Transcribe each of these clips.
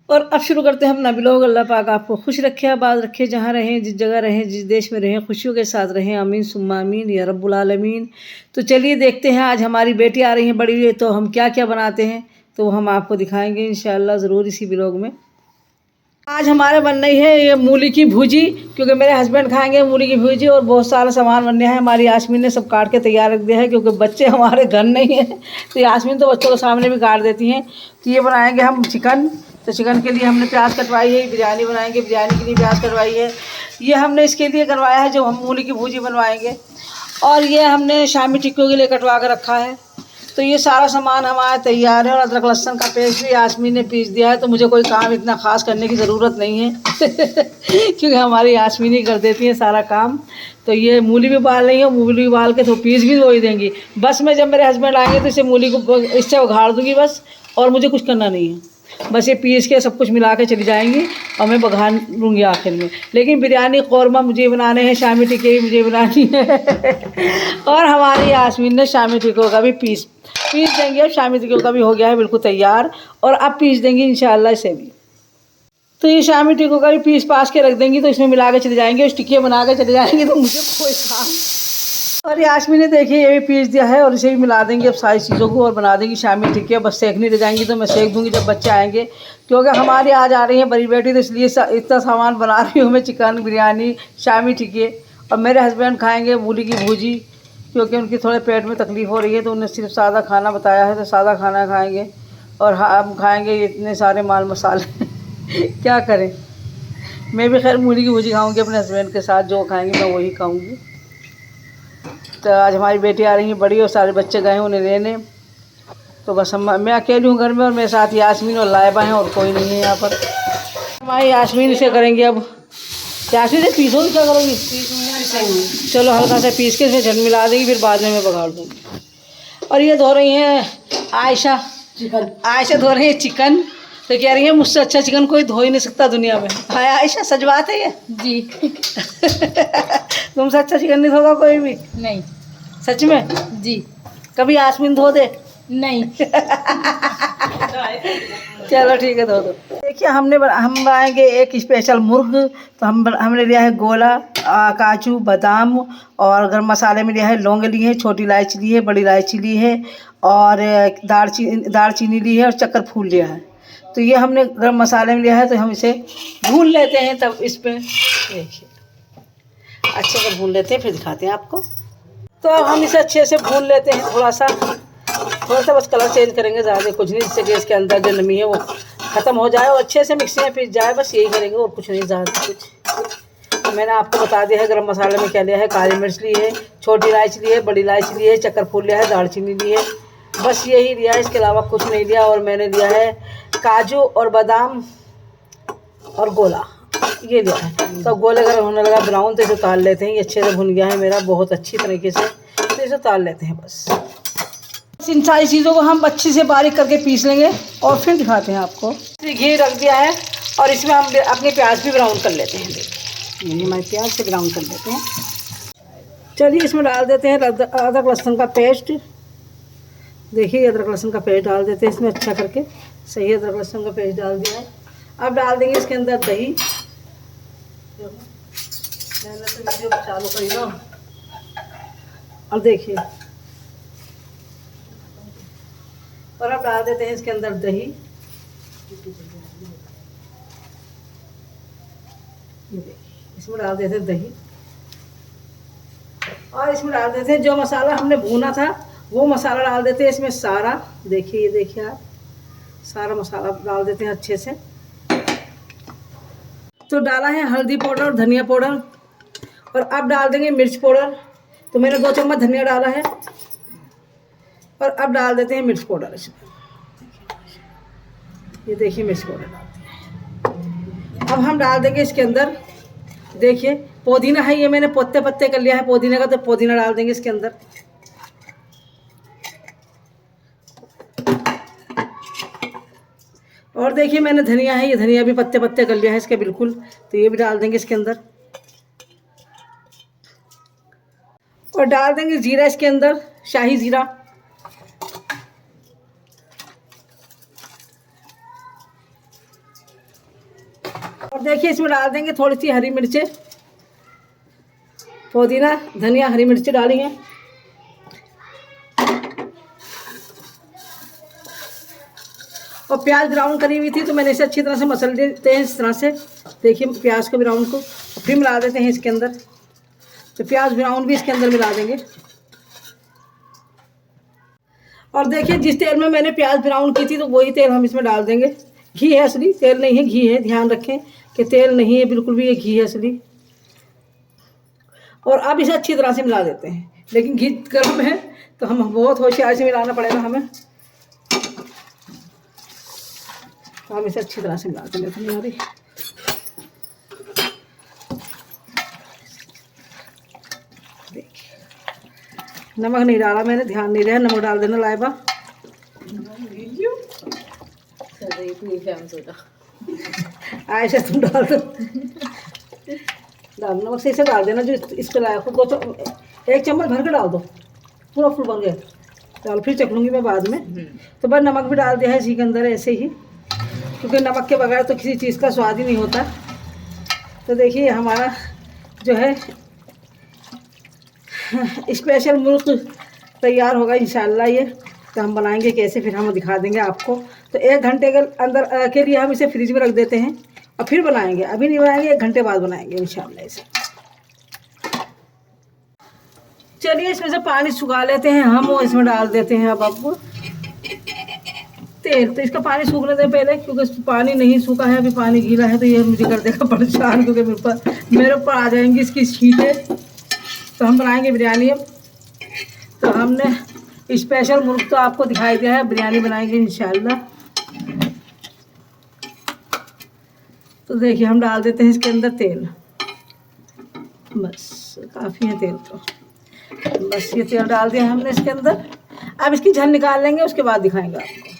और अब शुरू करते हैं अपना ब्लॉग। अल्लाह पाक आपको खुश रखे, आबाद रखे, जहाँ रहें, जिस जगह रहें, जिस देश में रहें, खुशियों के साथ रहें। आमीन सुम्मा आमीन या रब्बुल आलमीन। तो चलिए देखते हैं, आज हमारी बेटी आ रही है बड़ी है, तो हम क्या क्या बनाते हैं तो हम आपको दिखाएंगे इंशाअल्लाह ज़रूर इसी ब्लॉग में। आज हमारे बन रही है ये मूली की भुजी, क्योंकि मेरे हस्बैंड खाएंगे मूली की भुजी, और बहुत सारा सामान बनने है। हमारी यास्मीन ने सब काट के तैयार रख दिया है, क्योंकि बच्चे हमारे घर नहीं है तो यास्मीन तो बच्चों के सामने भी काट देती हैं। तो ये बनाएंगे हम चिकन। तो चिकन के लिए हमने प्याज कटवाई है, बिरयानी बनाएंगे, बिरयानी के लिए प्याज कटवाई है। ये हमने इसके लिए करवाया है जो हम मूली की भुजी बनवाएंगे। और ये हमने शामी टिक्कों के लिए कटवा कर रखा है। तो ये सारा सामान हमारा तैयार है। और अदरक लहसुन का पेस्ट भी यास्मीन ने पीस दिया है, तो मुझे कोई काम इतना ख़ास करने की ज़रूरत नहीं है क्योंकि हमारी यास्मीन ही कर देती है सारा काम। तो ये मूली भी उबाल रही है, मूली उबाल के तो पीस भी वही देंगी। बस मैं जब मेरे हस्बैंड आएंगे तो इसे मूली को इससे उघाड़ दूँगी बस, और मुझे कुछ करना नहीं है। बस ये पीस के सब कुछ मिला के चली जाएंगी और मैं बघार लूँगी आखिर में। लेकिन बिरयानी कौरमा मुझे बनाने हैं, शामी टिक्के भी मुझे बनानी है और हमारी यास्मीन ने शामी टिक्कों का भी पीस देंगे। अब शामी टिक्कों का भी हो गया है बिल्कुल तैयार, और अब पीस देंगी इंशाअल्लाह इसे भी। तो ये शामी टिक्कों का भी पीस पास के रख देंगी, तो इसमें मिला के चले जाएंगे, उस टिक्के बना के चले जाएंगे, तो मुझे कोई काम। और यास्मीन ने देखिए ये भी पीस दिया है, और इसे भी मिला देंगे अब सारी चीज़ों को, और बना देंगी शामी टिक्के। बस सेकनी रह जाएंगी, तो मैं सेक दूंगी जब बच्चे आएंगे, क्योंकि हमारी आज आ रही है बड़ी बेटी, तो इसलिए इतना सामान बना रही हूँ मैं, चिकन, बिरयानी, शामी टिक्के। और मेरे हस्बैंड खाएंगे मूली की भुजी, क्योंकि उनकी थोड़े पेट में तकलीफ़ हो रही है, तो उन्हें सिर्फ सादा खाना बताया है, तो सादा खाना खाएँगे। और हम खाएँगे इतने सारे माल मसाले क्या करें। मैं भी खैर मूली की भुजी खाऊँगी अपने हस्बैंड के साथ, जो खाएँगे मैं वही खाऊँगी। तो आज हमारी बेटी आ रही है बड़ी, और सारे बच्चे गए हैं उन्हें लेने। तो बस मैं अकेली हूँ घर में, और मेरे साथ यास्मीन और लाइबा हैं, और कोई नहीं है यहाँ पर। हमारी यास्मीन से करेंगे अब। यास्मीन से पीसोगी क्या करोगी? चलो हल्का सा पीस के इसे झट मिला देंगी, फिर बाद में मैं बघाड़ दूँगी। और ये धो रही हैं आयशा धो रही है चिकन। तो कह रही है मुझसे अच्छा चिकन कोई धो ही नहीं सकता दुनिया में। हाय आयशा, सच बात है ये? जी तुमसे अच्छा चिकन नहीं धोगा कोई भी? नहीं। सच में? जी। कभी यास्मीन धो दे? नहीं चलो ठीक है, धो दो। देखिए हम बनाएंगे एक स्पेशल मुर्ग। तो हमने लिया है गोला, काजू, बादाम, और गरम मसाले में लिया है लौंग ली है, छोटी इलायची ली है, बड़ी इलायची ली है, और दालचीनी ली है, और चक्कर फूल लिया है। तो ये हमने गरम मसाले में लिया है, तो हम इसे भून लेते हैं। तब इस पर देखिए अच्छे से भून लेते हैं, फिर दिखाते हैं आपको। तो अब हम इसे अच्छे से भून लेते हैं, थोड़ा सा बस कलर चेंज करेंगे, ज़्यादा कुछ नहीं, जिससे कि इसके अंदर जो नमी है वो ख़त्म हो जाए और अच्छे से मिक्सी में पीस जाए। बस यही करेंगे और कुछ नहीं, ज़्यादा कुछ। तो मैंने आपको बता दिया है गरम मसाले में क्या लिया है। काली मिर्च ली है, छोटी इलायची ली है, बड़ी इलायची ली है, चक्कर फूल लिया है, दालचीनी ली है, बस यही लिया है, इसके अलावा कुछ नहीं लिया। और मैंने लिया है काजू और बादाम और गोला, ये लिया है। तो गोले अगर होने लगा ब्राउन, तो इसे उतार लेते हैं। ये अच्छे से भुन गया है मेरा बहुत अच्छी तरीके से, तो इसे उतार लेते हैं। बस इन सारी चीज़ों को हम अच्छे से बारीक करके पीस लेंगे, और फिर दिखाते हैं आपको। घी रख दिया है, और इसमें हम अपने प्याज भी ब्राउन कर लेते हैं। देखिए ये हमारे प्याज से ब्राउन कर लेते हैं। चलिए इसमें डाल देते हैं अदरक लहसुन का पेस्ट। देखिए अदरक लहसुन का पेस्ट डाल देते हैं इसमें अच्छा करके। सही अदरक लहसुन का पेस्ट डाल दिया है। अब डाल देंगे इसके अंदर दही। मैंने तो वीडियो चालू करी ना, और देखिए, और अब डाल देते हैं इसके अंदर दही। इसमें डाल देते हैं दही, और इसमें डाल देते हैं जो मसाला हमने भूना था, वो मसाला डाल देते हैं इसमें सारा। देखिए ये देखिए आप, सारा मसाला डाल देते हैं अच्छे से। तो डाला है हल्दी पाउडर और धनिया पाउडर, और अब डाल देंगे मिर्च पाउडर। तो मैंने 2 चम्मच धनिया डाला है, और अब डाल देते हैं मिर्च पाउडर इसमें। ये देखिए मिर्च पाउडर डालते हैं। अब हम डाल देंगे इसके अंदर, देखिए पुदीना है, ये मैंने पत्ते पत्ते कर लिया है पुदीने का, तो पुदीना डाल देंगे इसके अंदर। और देखिए मैंने धनिया है, ये धनिया भी पत्ते पत्ते कर लिया है इसके बिल्कुल, तो ये भी डाल देंगे इसके अंदर। और डाल देंगे जीरा इसके अंदर, शाही जीरा। और देखिए इसमें डाल देंगे थोड़ी सी हरी मिर्चें, पुदीना, धनिया, हरी मिर्ची डाली हैं। और प्याज ब्राउन करी हुई थी तो मैंने इसे अच्छी तरह से मसल देते हैं इस तरह से। देखिए प्याज को ब्राउन को फिर मिला देते हैं इसके अंदर। तो प्याज ब्राउन भी इसके अंदर मिला देंगे। और देखिए जिस तेल में मैंने प्याज ब्राउन की थी तो वही तेल हम इसमें डाल देंगे। घी है असली, तेल नहीं है, घी है। ध्यान रखें कि तेल नहीं है बिल्कुल भी, ये घी है असली। और अब इसे अच्छी तरह से मिला देते हैं, लेकिन घी गर्म है तो हम बहुत होशियार से मिलाना पड़ेगा हमें। तो हम इसे अच्छी तरह से मिला देंगे। तो नहीं देखिए नमक नहीं डाला मैंने, ध्यान नहीं रहा, नमक डाल देना लाइबा। ऐसे तुम डाल दो, डाल नमक से इसे डाल देना जो इसको लाया खुद को। एक चम्मच भर के डाल दो, पूरा फुल भर गया। चल फिर चख लूँगी मैं बाद में। तो बस नमक भी डाल दिया है इसी के अंदर ऐसे ही, क्योंकि नमक के बगैर तो किसी चीज़ का स्वाद ही नहीं होता। तो देखिए हमारा जो है स्पेशल मुल्क तैयार होगा इंशाल्लाह। ये तो हम बनाएंगे कैसे फिर हम दिखा देंगे आपको। तो 1 घंटे के अंदर के लिए हम इसे फ्रिज में रख देते हैं और फिर बनाएंगे। अभी नहीं बनाएंगे, 1 घंटे बाद बनाएंगे इंशाल्लाह इसे। चलिए इसमें से पानी सुखा लेते हैं हम और इसमें डाल देते हैं अब आपको तेल। तो इसका पानी सूखने दें पहले, क्योंकि पानी नहीं सूखा है, अभी पानी गीला है तो ये मुझे कर देगा परेशान, क्योंकि मेरे ऊपर आ जाएंगी इसकी छींटें। तो हम बनाएंगे बिरयानी अब। तो हमने स्पेशल मुर्ग तो आपको दिखाई दिया है, बिरयानी बनाएंगे इंशाल्लाह। तो देखिए हम डाल देते हैं इसके अंदर तेल, बस काफ़ी है तेल। तो बस ये तेल डाल दिया हमने इसके अंदर। अब इसकी झल निकाल लेंगे, उसके बाद दिखाएंगे आपको।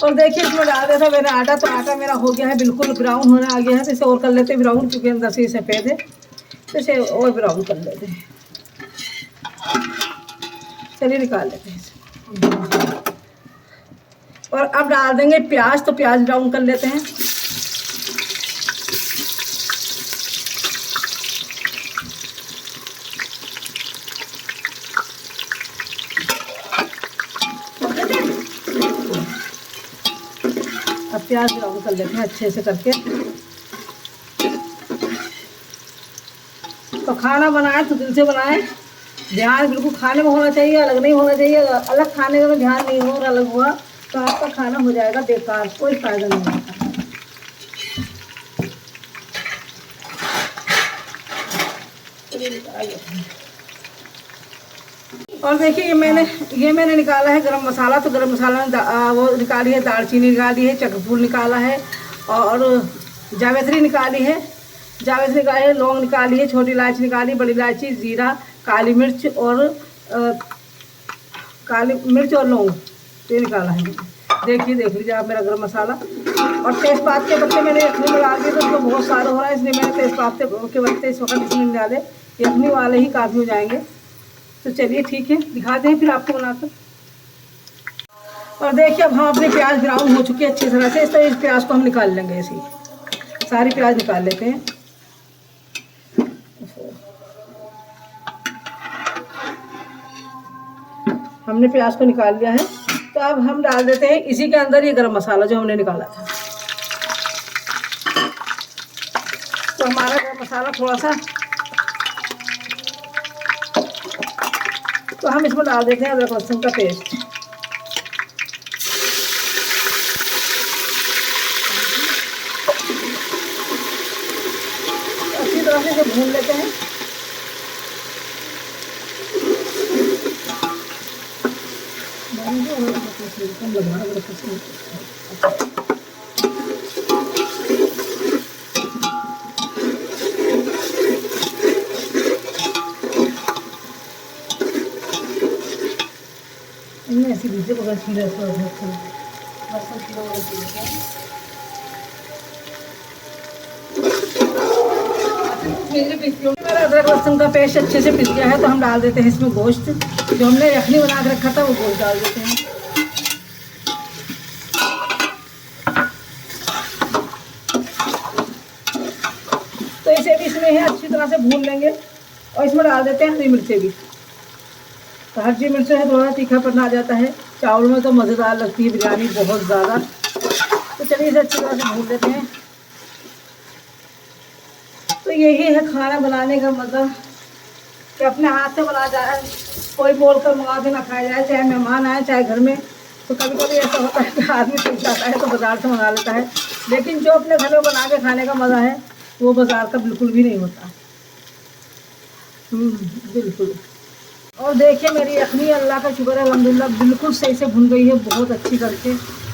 और देखिए इसमें डाल दिया था मैंने आटा। तो आटा मेरा हो गया है बिल्कुल ब्राउन होने आ गया है। तो इसे और कर लेते हैं ब्राउन, क्योंकि अंदर से ये सफ़ेद है। तो इसे और ब्राउन कर लेते हैं। चलिए निकाल लेते हैं इसे। और अब डाल देंगे प्याज। तो प्याज ब्राउन कर लेते हैं। अब प्याज ब्राउन कर लेते हैं अच्छे से करके। तो खाना बनाए तो दिल से बनाए, ध्यान बिल्कुल खाने में होना चाहिए, अलग नहीं होना चाहिए। अलग खाने में ध्यान नहीं हो और अलग हुआ तो आपका खाना हो जाएगा बेकार, कोई फायदा नहीं होता। और देखिए ये मैंने निकाला है गरम मसाला। तो गरम मसाला में वो निकाली है दालचीनी, निकाली है चक्रफूल, निकाला है और जावित्री निकाली है, लौंग निकाली है, छोटी इलायची निकाली, बड़ी इलायची, जीरा, काली मिर्च और लौंग ये निकाला है। देख लीजिए आप मेरा गरम मसाला। और तेज़पात के पत्ते मैंने यखनी में डाल दिए, तो उसमें बहुत सारा हो रहा है, इसलिए मैंने तेज़पात के पत्ते इस वक्त इसमें नहीं डाले। यखनी वाले ही काफ़ी हो जाएंगे। तो चलिए ठीक है, दिखाते हैं फिर आपको बनाकर। और देखिए अब हम अपने प्याज ब्राउन हो चुकी है अच्छी तरह से। इस प्याज को हम निकाल लेंगे, ऐसे ही सारी प्याज निकाल लेते हैं। हमने प्याज को निकाल लिया है। तो अब हम डाल देते हैं इसी के अंदर ये गरम मसाला जो हमने निकाला था। तो हमारा गरम मसाला थोड़ा सा, तो हम इसमें डाल देते हैं अदरक लहसुन का पेस्ट। अच्छी तरह से इसे भून लेते हैं। ऐसी दूसरे बगैर खीरा अदरक लहसुन का पेस्ट अच्छे से पिस गया है। तो हम डाल देते हैं इसमें गोश्त, जो हमने यखनी बना के रखा था वो गोश्त डाल देते हैं। इसमें है अच्छी तरह से भून लेंगे और इसमें डाल देते हैं हरी मिर्चें भी। तो हरी मिर्चें है थोड़ा तीखापन आ जाता है, चावल में तो मज़ेदार लगती है बिरयानी बहुत ज़्यादा। तो चलिए इसे अच्छी तरह से भून लेते हैं। तो यही है खाना बनाने का मज़ा कि अपने हाथ से बना जाए, कोई बोल कर मंगा के ना खाया जाए, चाहे मेहमान आए चाहे घर में। तो कभी कभी ऐसा होता है कि आदमी थक जाता है तो बाज़ार से मंगा लेता है, लेकिन जो अपने घर में बना के खाने का मज़ा है वो बाज़ार का बिल्कुल भी नहीं होता। बिल्कुल। और देखिए मेरी यखनी अल्लाह का शुक्र है अल्हम्दुलिल्लाह बिल्कुल सही से भुन गई है, बहुत अच्छी करके,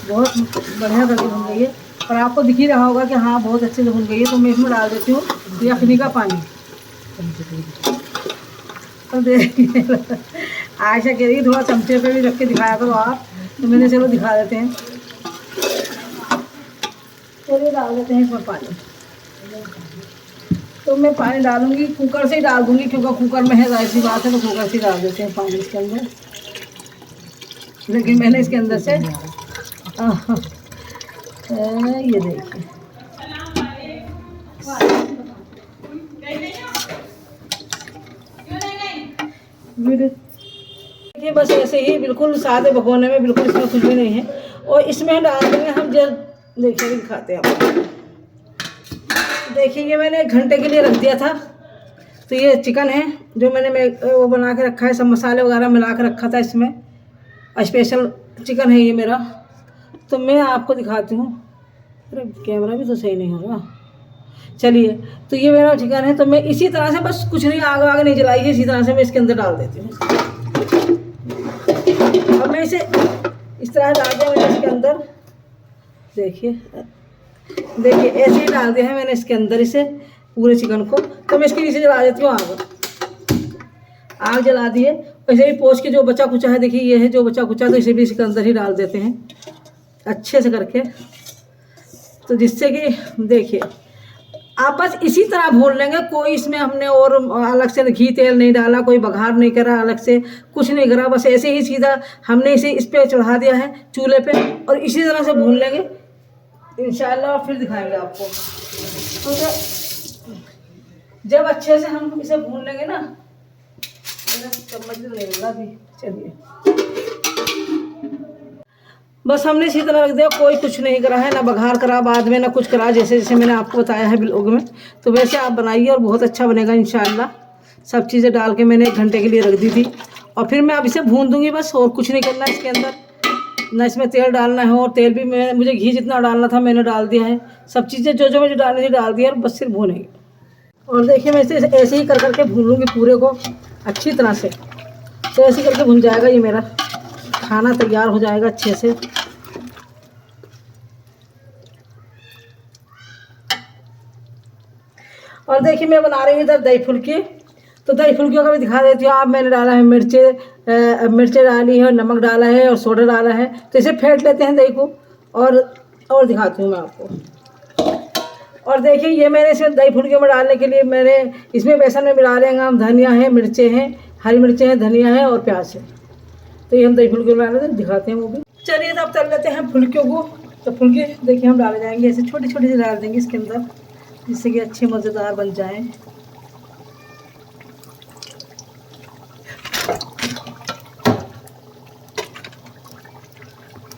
बहुत बढ़िया करके भुन गई है। और आपको दिख ही रहा होगा कि हाँ बहुत अच्छे से भुन गई है। तो मैं इसमें डाल देती हूँ यखनी का पानी। तो देखिए आयशा कह रही थोड़ा चमचे पे भी रख के दिखाया करो आप, तो मैंने चलो दिखा देते हैं। चलिए डाल देते हैं इसमें पानी। तो मैं पानी डालूंगी, कुकर से ही डाल दूंगी क्योंकि कुकर में है जाहिर सी बात है, तो कुकर से ही डाल देते हैं पानी इसके अंदर। लेकिन मैंने इसके अंदर से ये देखिए बस ऐसे ही बिल्कुल सादे भगोने में, बिल्कुल इसमें कुछ भी नहीं है। और इसमें डाल देंगे हम देखिए दिखाते हैं आपको। देखिए ये मैंने 1 घंटे के लिए रख दिया था। तो ये चिकन है जो मैंने वो बना के रखा है, सब मसाले वगैरह मिला के रखा था इसमें, स्पेशल चिकन है ये मेरा। तो मैं आपको दिखाती हूँ, अरे कैमरा भी तो सही नहीं होगा। चलिए तो ये मेरा चिकन है, तो मैं इसी तरह से बस कुछ नहीं आग वाग नहीं जलाई है, इसी तरह से मैं इसके अंदर डाल देती हूँ। अब मैं इसे इस तरह डाल दिया मैंने इसके अंदर, देखिए ऐसे ही डाल दिया है मैंने इसके अंदर इसे पूरे चिकन को। तो मैं इसके नीचे जला देती हूँ आग जला दिए। वैसे भी पोंछ के जो बचा कुचा है, देखिए ये है जो बचा कुचा, तो इसे भी इसके अंदर ही डाल देते हैं अच्छे से करके। तो जिससे कि देखिए आप बस इसी तरह भून लेंगे, कोई इसमें हमने और अलग से घी तेल नहीं डाला, कोई बघार नहीं करा, अलग से कुछ नहीं करा, बस ऐसे ही सीधा हमने इसे इस पे चढ़ा दिया है चूल्हे पे, और इसी तरह से भून लेंगे इंशाल्लाह। फिर दिखाएंगे आपको। तो जब अच्छे से हम इसे भून लेंगे ना, चम्मच नहीं होगा अभी। चलिए बस हमने इसी तरह रख दिया, कोई कुछ नहीं करा है, ना बघार करा बाद में, ना कुछ करा, जैसे जैसे मैंने आपको बताया है ब्लॉग में। तो वैसे आप बनाइए और बहुत अच्छा बनेगा इंशाल्लाह। सब चीज़ें डाल के मैंने 1 घंटे के लिए रख दी थी, और फिर मैं अब इसे भून दूंगी बस, और कुछ नहीं करना इसके अंदर, ना इसमें तेल डालना है। और तेल भी मुझे घी जितना डालना था मैंने डाल दिया है, सब चीज़ें जो मुझे डालनी थी डाल दिया, और बस सिर्फ भूनेंगे। और देखिए मैं इसे ऐसे ही कर करके भून लूँगी पूरे को अच्छी तरह से। तो ऐसे करके भून जाएगा ये मेरा खाना, तैयार हो जाएगा अच्छे से। और देखिए मैं बना रही हूँ इधर दही फुल्की। तो दही फुल्कियों का भी दिखा देती हूँ आप। मैंने डाला है मिर्चें डाली है, और नमक डाला है, और सोडा डाला है। तो इसे फेंट लेते हैं दही को, और दिखाती हूँ मैं आपको। और देखिए ये मैंने इसमें दही फुल्कियों में डालने के लिए मैंने इसमें बेसन में मिला लेंगे हम धनिया है, मिर्चें हैं, हरी मिर्चें हैं, धनिया है और प्याज है। तो ये हम दही फुल्की में डाल दिखाते हैं वो भी। चलिए तो अब तल लेते हैं फुल्कियों को। तो फुल्की देखिए हम डाले जाएंगे ऐसे छोटी छोटी सी डाल देंगे इसके अंदर, जिससे कि अच्छे मज़ेदार बन जाएं।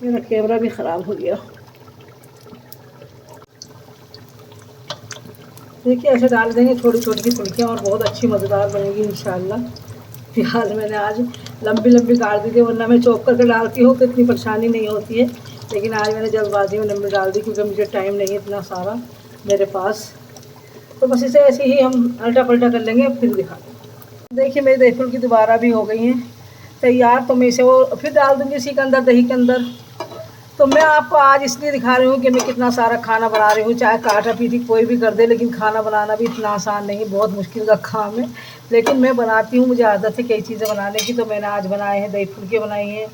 मेरा कैमरा भी ख़राब हो गया। देखिए ऐसे डाल देंगे छोटी छोटी सी फुल्कियाँ, और बहुत अच्छी मज़ेदार बनेगी इंशाल्लाह। प्याज मैंने आज लंबी लंबी काट दी थी, वरना मैं चॉप करके डालती हूँ तो इतनी परेशानी नहीं होती है, लेकिन आज मैंने जल्दबाजी में लंबी डाल दी क्योंकि मुझे टाइम नहीं है इतना सारा मेरे पास। तो बस इसे ऐसे ही हम अल्टा पल्टा कर लेंगे, फिर दिखा दें। देखिए मेरी दही फुल्की दोबारा भी हो गई हैं तैयार। तो मैं इसे वो फिर डाल दूँगी इसी के अंदर, दही के अंदर। तो मैं आपको आज इसलिए दिखा रही हूँ कि मैं कितना सारा खाना बना रही हूँ। चाहे काटा पीटी कोई भी कर दे, लेकिन खाना बनाना भी इतना आसान नहीं है, बहुत मुश्किल का काम है, लेकिन मैं बनाती हूँ, मुझे आदत है कई चीज़ें बनाने की। तो मैंने आज बनाए हैं दही फुल्की बनाई हैं।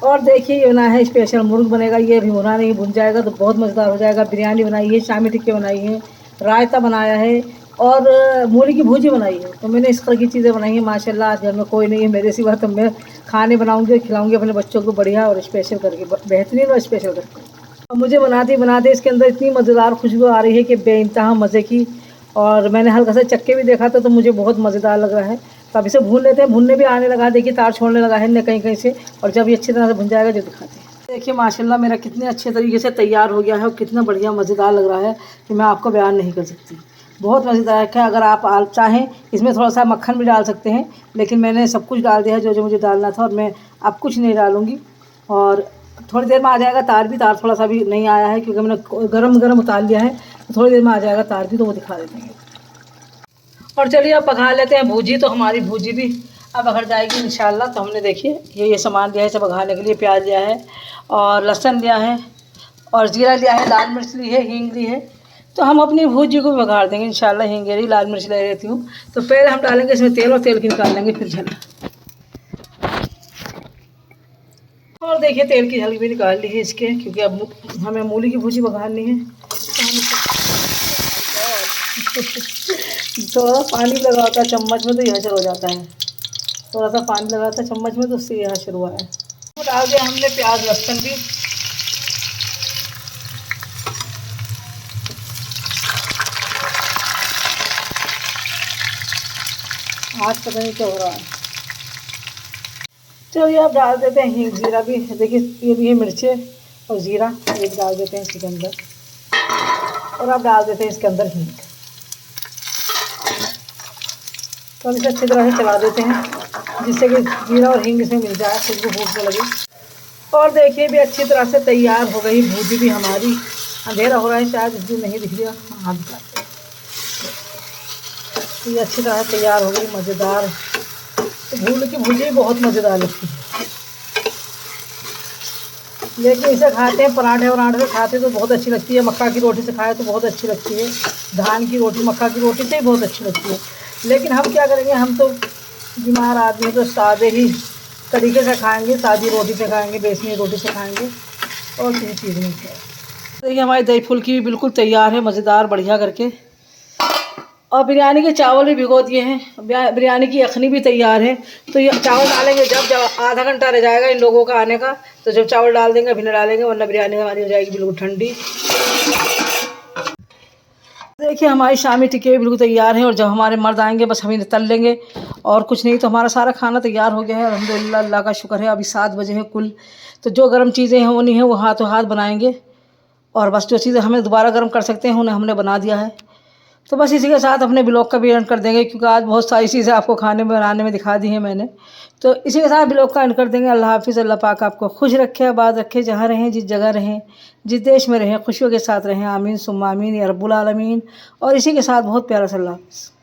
और देखिए ये बनाया है स्पेशल मुर्ग बनेगा, ये अभी भुना नहीं, भुन जाएगा तो बहुत मज़ेदार हो जाएगा। बिरयानी बनाई है, शामी टिक्के बनाई है, रायता बनाया है, और मूली की भुजी बनाई है। तो मैंने इस तरह की चीज़ें बनाई हैं माशाल्लाह। आज घर में कोई नहीं है मेरे सिवा, तो मैं खाने बनाऊंगी और खिलाऊंगी अपने बच्चों को बढ़िया और स्पेशल करके, बेहतरीन और स्पेशल करके। और मुझे बनाते बनाते इसके अंदर इतनी मज़ेदार खुशबू आ रही है कि बेइंतहा मज़े की। और मैंने हल्का सा चक्के भी देखा था तो मुझे बहुत मज़ेदार लग रहा है। तो अब इसे भून लेते हैं। भूनने भी आने लगा, देखिए तार छोड़ने लगा है कहीं कहीं से। और जब ये अच्छी तरह से भुन जाएगा जो दिखाते हैं। देखिए माशाल्लाह मेरा कितने अच्छे तरीके से तैयार हो गया है और कितना बढ़िया मज़ेदार लग रहा है कि मैं आपको बयान नहीं कर सकती। बहुत मज़ेदार है। अगर आप चाहें इसमें थोड़ा सा मक्खन भी डाल सकते हैं, लेकिन मैंने सब कुछ डाल दिया है जो जो मुझे डालना था, और मैं अब कुछ नहीं डालूँगी। और थोड़ी देर में आ जाएगा तार थोड़ा सा भी नहीं आया है क्योंकि मैंने गरम उतार लिया है। तो थोड़ी देर में आ जाएगा तार भी, तो वो दिखा देते हैं। और चलिए अब पका लेते हैं भूजी। तो हमारी भूजी भी अब अगर जाएगी इंशाल्लाह। तो हमने देखिए ये सामान लिया है सब पकाने के लिए। प्याज लिया है और लहसुन लिया है और जीरा लिया है, लाल मिर्च ली है, हींग ली है। तो हम अपनी भूजी को बघार देंगे इंशाल्लाह। हींग रही, लाल मिर्च ले लेती हूँ। तो पहले हम डालेंगे इसमें तेल, और तेल की निकाल लेंगे फिर झल। और देखिए तेल की झलक भी निकाल ली है इसके, क्योंकि अब हमें मूली की भूजी बघारनी है। तो थोड़ा पानी लगा होता है चम्मच में तो यह हो जाता है। थोड़ा सा पानी लगा था चम्मच में तो उससे यह शुरू हुआ है। तो डाल दिया हमने प्याज लहसुन भी। आज पता नहीं क्या हो रहा है। चलिए अब डाल देते हैं हींग जीरा भी। देखिए ये भी है मिर्चें और जीरा, ये डाल देते हैं इसके अंदर। और अब डाल देते हैं इसके अंदर हींग। तो इसे अच्छी तरह से चला देते हैं जिससे कि जीरा और हींग इसमें मिल जाए, खुशबू फूटने लगे। और देखिए भी अच्छी तरह से तैयार हो गई भूजी भी हमारी। अंधेरा हो रहा है शायद इसलिए नहीं दिख रहा। हाँ दिखाते हैं। ये अच्छी तरह से तैयार हो गई, मज़ेदार। तो भूल की भूजी बहुत मज़ेदार लगती है। लेकिन इसे खाते हैं पराठे वराठे से खाते तो बहुत अच्छी लगती है। मक्का की रोटी से खाए तो बहुत अच्छी लगती है। धान की रोटी मक्का की रोटी से ही बहुत अच्छी लगती है। लेकिन हम क्या करेंगे, हम तो बीमार आदमी तो सादे ही तरीके से खाएंगे, सादी रोटी से खाएंगे, बेसनी रोटी से खाएंगे, और किसी चीज़ नहीं खाएंगे। देखिए हमारी दही फुल्की भी बिल्कुल तैयार है, मज़ेदार बढ़िया करके। और बिरयानी के चावल भी भिगो दिए हैं। बिरयानी की यखनी भी तैयार है। तो ये चावल डालेंगे जब आधा घंटा रह जाएगा इन लोगों का आने का, तो जब चावल डाल देंगे अभी नहीं डालेंगे, वरना बिरयानी हमारी हो जाएगी बिल्कुल ठंडी। देखिए हमारी शामी टिक्के बिल्कुल तैयार हैं। और जब हमारे मर्द आएंगे बस हम इन्हें तल लेंगे और कुछ नहीं। तो हमारा सारा खाना तैयार हो गया है अल्हम्दुलिल्लाह, अल्लाह का शुक्र है। अभी 7 बजे हैं कुल। तो जो गर्म चीज़ें हैं वो नहीं है, वो हाथों हाथ बनाएंगे। और बस जो चीज़ें हमें दोबारा गर्म कर सकते हैं उन्हें हमने बना दिया है। तो बस इसी के साथ अपने ब्लॉग का भी एंड कर देंगे, क्योंकि आज बहुत सारी चीज़ें आपको खाने में बनाने में दिखा दी हैं मैंने। तो इसी के साथ ब्लॉग का एंड कर देंगे। अल्लाह हाफ़िज़। अल्लाह पाक आपको खुश रखे, आबाद रखे, जहाँ रहें, जिस जगह रहें, जिस देश में रहें, खुशियों के साथ रहें। आमीन सुम्मा आमीन या रब्बुल आलमीन। और इसी के साथ बहुत प्यारा सा अल्लाह हाफ़िज़।